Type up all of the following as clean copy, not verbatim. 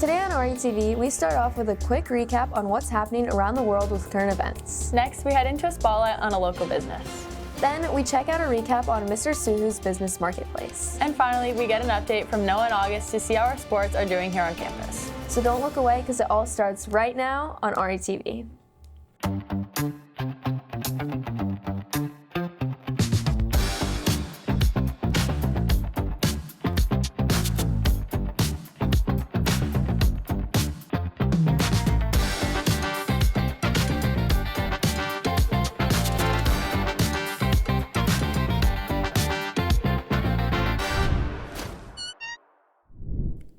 Today on RUTV, we start off with a quick recap on what's happening around the world with current events. Next, we head into a spotlight on a local business. Then we check out a recap on Mr. SooHoo's business marketplace. And finally, we get an update from Noah and August to see how our sports are doing here on campus. So don't look away because it all starts right now on RUTV.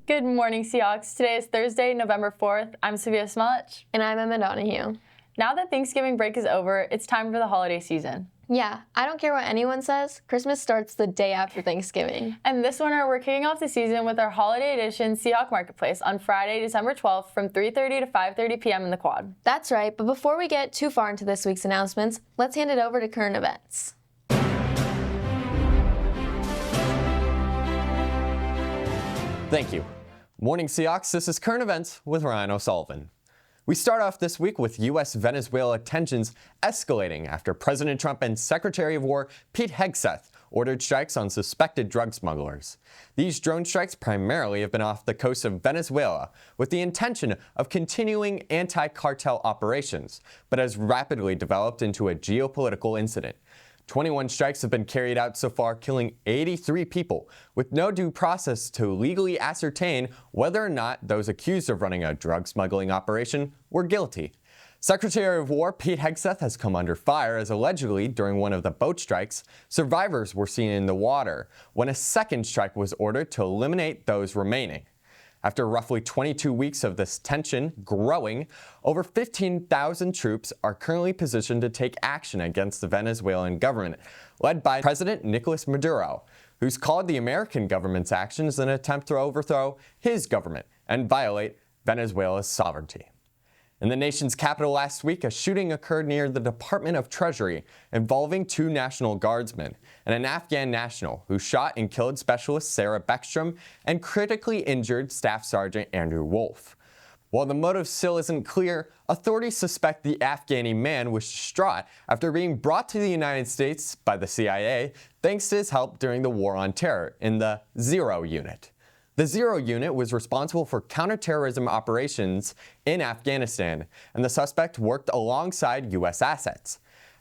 Good morning, Seahawks. Today is Thursday, November 4th. I'm Sophia Smolich. And I'm Emma Donahue. Now that Thanksgiving break is over, it's time for the holiday season. Yeah, I don't care what anyone says, Christmas starts the day after Thanksgiving. And this winter, we're kicking off the season with our holiday edition Seahawk Marketplace on Friday, December 12th from 3:30 to 5:30 p.m. in the Quad. That's right, but before we get too far into this week's announcements, let's hand it over to current events. Thank you. Morning Seahawks, this is Current Events with Ryan O'Sullivan. We start off this week with U.S.-Venezuela tensions escalating after President Trump and Secretary of War Pete Hegseth ordered strikes on suspected drug smugglers. These drone strikes primarily have been off the coast of Venezuela with the intention of continuing anti-cartel operations, but has rapidly developed into a geopolitical incident. 21 strikes have been carried out so far, killing 83 people, with no due process to legally ascertain whether or not those accused of running a drug smuggling operation were guilty. Secretary of War Pete Hegseth has come under fire as allegedly during one of the boat strikes, survivors were seen in the water when a second strike was ordered to eliminate those remaining. After roughly 22 weeks of this tension growing, over 15,000 troops are currently positioned to take action against the Venezuelan government, led by President Nicolas Maduro, who's called the American government's actions an attempt to overthrow his government and violate Venezuela's sovereignty. In the nation's capital last week, a shooting occurred near the Department of Treasury involving two National Guardsmen and an Afghan national who shot and killed Specialist Sarah Beckstrom and critically injured Staff Sergeant Andrew Wolf. While the motive still isn't clear, authorities suspect the Afghani man was distraught after being brought to the United States by the CIA thanks to his help during the War on Terror in the Zero Unit. The Zero Unit was responsible for counterterrorism operations in Afghanistan, and the suspect worked alongside U.S. assets.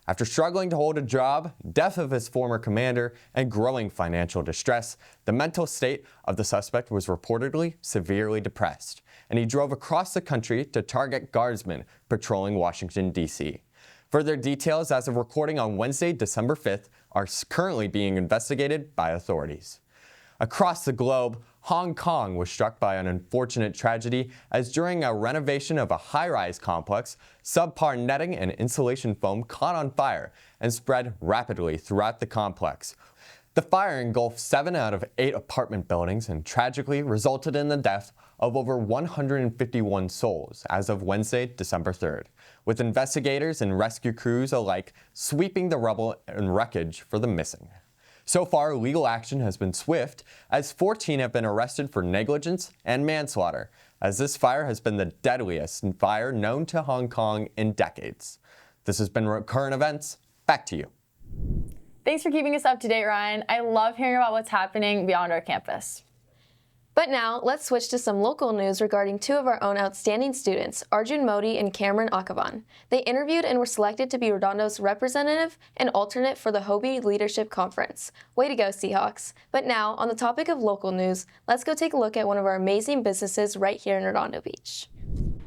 After struggling to hold a job, death of his former commander, and growing financial distress, the mental state of the suspect was reportedly severely depressed, and he drove across the country to target guardsmen patrolling Washington, D.C. Further details as of recording on Wednesday, December 5th, are currently being investigated by authorities. Across the globe, Hong Kong was struck by an unfortunate tragedy as during a renovation of a high-rise complex, subpar netting and insulation foam caught on fire and spread rapidly throughout the complex. The fire engulfed 7 out of 8 apartment buildings and tragically resulted in the death of over 151 souls as of Wednesday, December 3rd, with investigators and rescue crews alike sweeping the rubble and wreckage for the missing. So far, legal action has been swift, as 14 have been arrested for negligence and manslaughter, as this fire has been the deadliest fire known to Hong Kong in decades. This has been Current Events. Back to you. Thanks for keeping us up to date, Ryan. I love hearing about what's happening beyond our campus. But now, let's switch to some local news regarding two of our own outstanding students, Arjun Modi and Cameron Akavan. They interviewed and were selected to be Redondo's representative and alternate for the Hobie Leadership Conference. Way to go, Seahawks. But now, on the topic of local news, let's go take a look at one of our amazing businesses right here in Redondo Beach.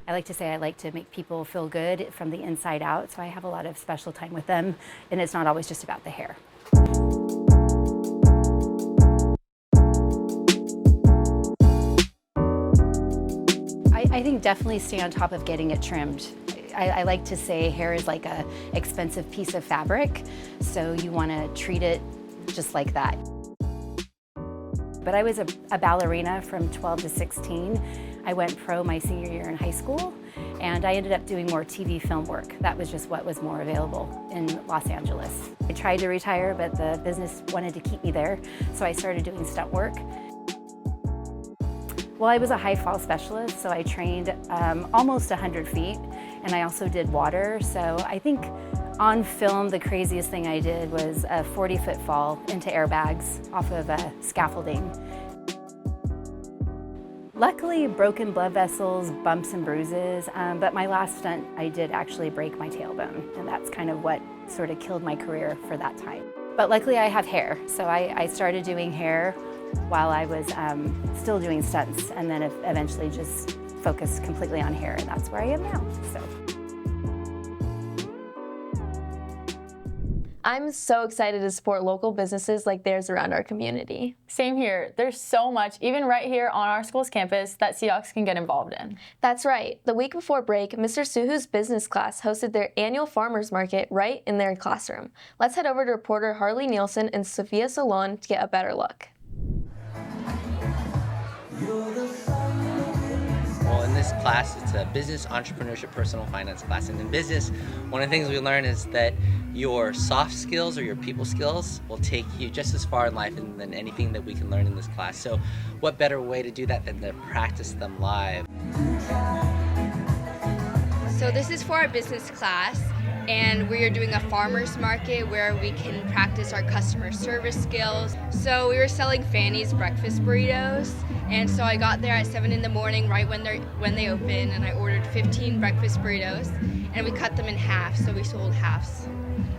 I like to say I like to make people feel good from the inside out, so I have a lot of special time with them, and it's not always just about the hair. I think definitely stay on top of getting it trimmed. I like to say hair is like an expensive piece of fabric, so you want to treat it just like that. But I was a ballerina from 12 to 16. I went pro my senior year in high school, and I ended up doing more TV film work. That was just what was more available in Los Angeles. I tried to retire, but the business wanted to keep me there, so I started doing stunt work. Well, I was a high fall specialist, so I trained almost 100 feet, and I also did water. So I think on film, the craziest thing I did was a 40-foot fall into airbags off of scaffolding. Luckily, broken blood vessels, bumps and bruises, but my last stunt, I did actually break my tailbone, and that's kind of what sort of killed my career for that time. But luckily I have hair, so I started doing hair while I was still doing stunts, and then eventually just focused completely on hair, and that's where I am now. So. I'm so excited to support local businesses like theirs around our community. Same here. There's so much, even right here on our school's campus, that Seahawks can get involved in. That's right. The week before break, Mr. SooHoo's business class hosted their annual farmers market right in their classroom. Let's head over to reporter Harley Nielsen and Sophia Solon to get a better look. Well, in this class, it's a business, entrepreneurship, personal finance class. And in business, one of the things we learn is that your soft skills or your people skills will take you just as far in life than anything that we can learn in this class. So what better way to do that than to practice them live? So this is for our business class, and we are doing a farmer's market where we can practice our customer service skills. So we were selling Fanny's breakfast burritos, and so I got there at 7 in the morning right when they open, and I ordered 15 breakfast burritos, and we cut them in half, so we sold halves.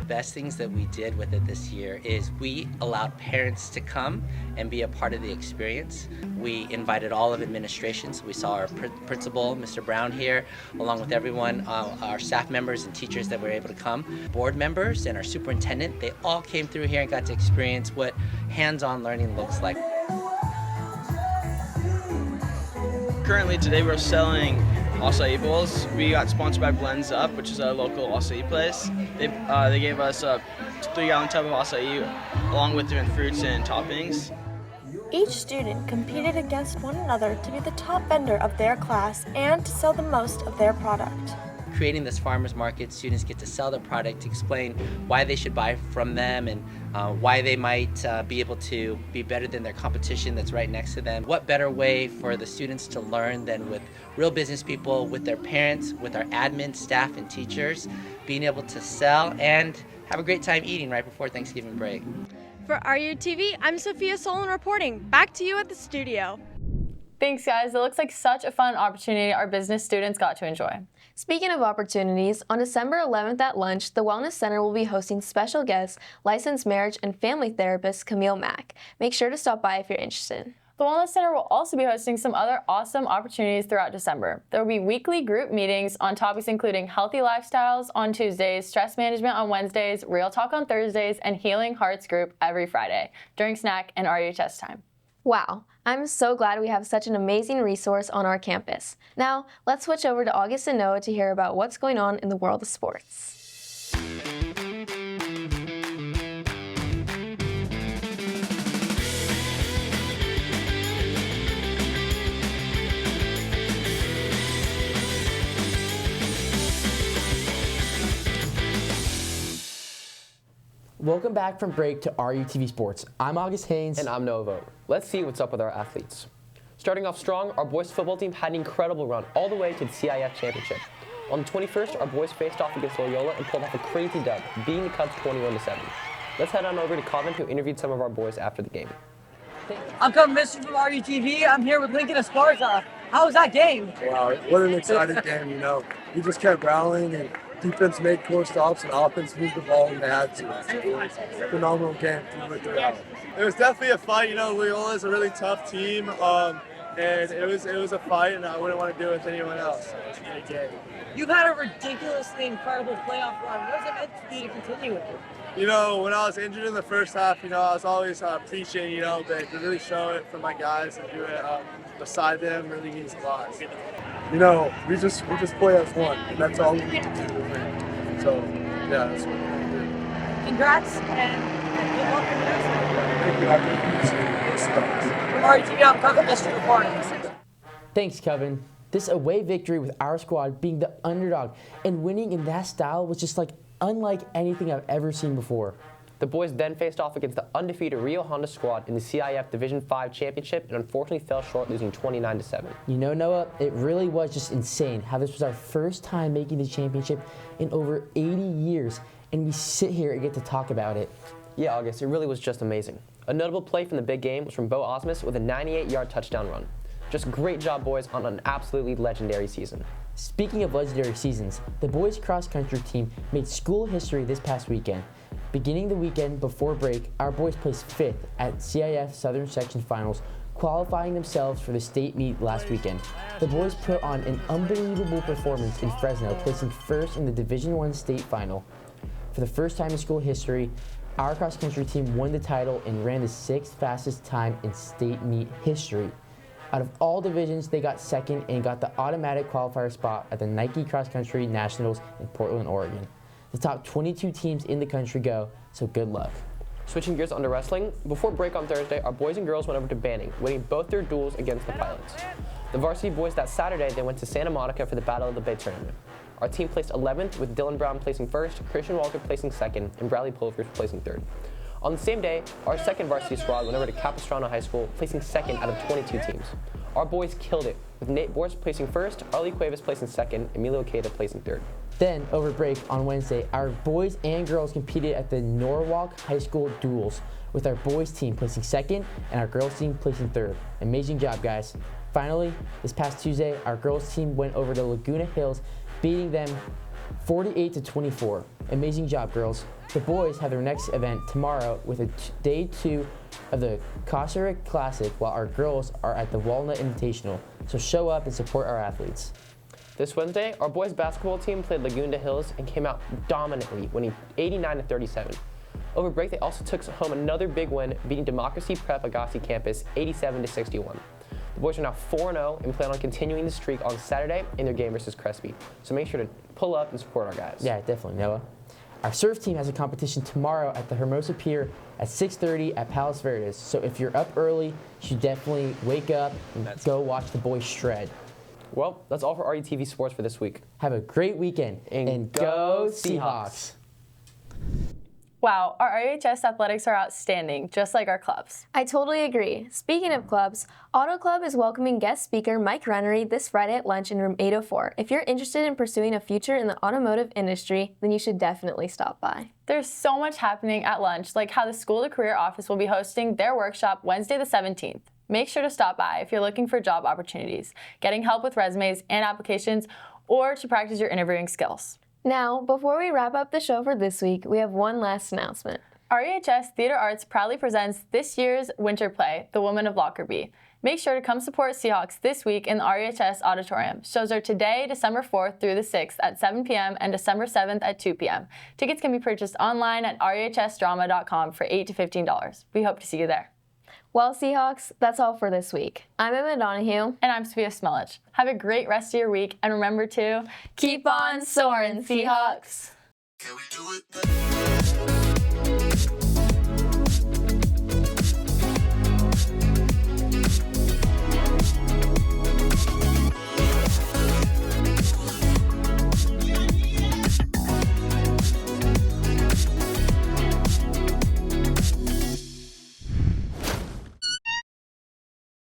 Best things that we did with it this year is we allowed parents to come and be a part of the experience. We invited all of administration, so we saw our principal, Mr. Brown here, along with everyone, our staff members and teachers that were able to come. Board members and our superintendent, they all came through here and got to experience what hands-on learning looks like. Currently today we're selling acai bowls. We got sponsored by Blends Up, which is a local acai place. They gave us a 3-gallon tub of acai along with different fruits and toppings. Each student competed against one another to be the top vendor of their class and to sell the most of their product. Creating this farmers market, students get to sell their product, explain why they should buy from them and why they might be able to be better than their competition that's right next to them. What better way for the students to learn than with real business people, with their parents, with our admin, staff, and teachers, being able to sell and have a great time eating right before Thanksgiving break. For RUTV, I'm Sophia Solon reporting. Back to you at the studio. Thanks, guys. It looks like such a fun opportunity our business students got to enjoy. Speaking of opportunities, on December 11th at lunch, the Wellness Center will be hosting special guest, licensed marriage and family therapist Camille Mack. Make sure to stop by if you're interested. The Wellness Center will also be hosting some other awesome opportunities throughout December. There will be weekly group meetings on topics including healthy lifestyles on Tuesdays, stress management on Wednesdays, Real Talk on Thursdays, and Healing Hearts group every Friday during snack and RUHS time. Wow, I'm so glad we have such an amazing resource on our campus. Now, let's switch over to August and Noah to hear about what's going on in the world of sports. Welcome back from break to RUTV Sports. I'm August Haynes. And I'm Noah Vogt. Let's see what's up with our athletes. Starting off strong, our boys football team had an incredible run all the way to the CIF championship. On the 21st, our boys faced off against Loyola and pulled off a crazy dub, beating the Cubs 21-7. Let's head on over to Coven, who interviewed some of our boys after the game. I'm Coven Mister from RUTV. I'm here with Lincoln Esparza. How was that game? Wow, what an exciting game, you know. We just kept rallying and defense made core stops and offense moved the ball when they had to. It was a phenomenal game throughout. It was definitely a fight. You know, Loyola is a really tough team, and it was a fight, and I wouldn't want to do it with anyone else. So it's a great game. You've had a ridiculously incredible playoff run. What does it mean for you to continue with it? You know, when I was injured in the first half, you know, I was always preaching, you know, but to really show it for my guys and do it beside them really means a lot. You know, we just play as one, and that's all we need to do to win. So, yeah, that's what we're going to do. Congrats, and good luck in the next one. Thank you. I appreciate it. From RUTV, I'm Coven Mister reporting. Thanks, Kevin. This away victory with our squad being the underdog and winning in that style was just like unlike anything I've ever seen before. The boys then faced off against the undefeated Rio Honda squad in the CIF Division 5 Championship and unfortunately fell short, losing 29-7. You know, Noah, it really was just insane how this was our first time making the championship in over 80 years, and we sit here and get to talk about it. Yeah, August, it really was just amazing. A notable play from the big game was from Bo Osmus with a 98-yard touchdown run. Just great job, boys, on an absolutely legendary season. Speaking of legendary seasons, the boys cross-country team made school history this past weekend. Beginning the weekend before break, our boys placed 5th at CIF Southern Section Finals, qualifying themselves for the state meet last weekend. The boys put on an unbelievable performance in Fresno, placing 1st in the Division I state final. For the first time in school history, our cross-country team won the title and ran the 6th fastest time in state meet history. Out of all divisions, they got 2nd and got the automatic qualifier spot at the Nike Cross Country Nationals in Portland, Oregon. The top 22 teams in the country go, so good luck. Switching gears onto wrestling, before break on Thursday, our boys and girls went over to Banning, winning both their duels against the Pilots. The varsity boys that Saturday, they went to Santa Monica for the Battle of the Bay tournament. Our team placed 11th, with Dylan Brown placing 1st, Christian Walker placing 2nd, and Bradley Pulvers placing 3rd. On the same day, our 2nd varsity squad went over to Capistrano High School, placing 2nd out of 22 teams. Our boys killed it, with Nate Boris placing 1st, Arlie Cuevas placing 2nd, Emilio Queta placing 3rd. Then, over break on Wednesday, our boys and girls competed at the Norwalk High School duels, with our boys team placing 2nd and our girls team placing 3rd. Amazing job, guys. Finally, this past Tuesday, our girls team went over to Laguna Hills, beating them 48-24. Amazing job, girls. The boys have their next event tomorrow with a day 2 of the Cossack Classic, while our girls are at the Walnut Invitational. So show up and support our athletes. This Wednesday, our boys basketball team played Laguna Hills and came out dominantly, winning 89-37. Over break, they also took home another big win, beating Democracy Prep Agassi campus 87-61. The boys are now 4-0 and plan on continuing the streak on Saturday in their game versus Crespi. So make sure to pull up and support our guys. Yeah, definitely, Noah. Our surf team has a competition tomorrow at the Hermosa Pier at 6:30 at Palos Verdes. So if you're up early, you should definitely wake up and go watch the boys shred. Well, that's all for RUTV Sports for this week. Have a great weekend and go Seahawks! Wow, our RHS athletics are outstanding, just like our clubs. I totally agree. Speaking of clubs, Auto Club is welcoming guest speaker Mike Rennery this Friday at lunch in room 804. If you're interested in pursuing a future in the automotive industry, then you should definitely stop by. There's so much happening at lunch, like how the School to Career office will be hosting their workshop Wednesday the 17th. Make sure to stop by if you're looking for job opportunities, getting help with resumes and applications, or to practice your interviewing skills. Now, before we wrap up the show for this week, we have one last announcement. REHS Theater Arts proudly presents this year's winter play, The Woman of Lockerbie. Make sure to come support Seahawks this week in the REHS Auditorium. Shows are today, December 4th through the 6th at 7 p.m. and December 7th at 2 p.m. Tickets can be purchased online at rehsdrama.com for $8 to $15. We hope to see you there. Well, Seahawks, that's all for this week. I'm Emma Donahue. And I'm Sophia Smelich. Have a great rest of your week, and remember to keep on soaring, Seahawks! Can we do it?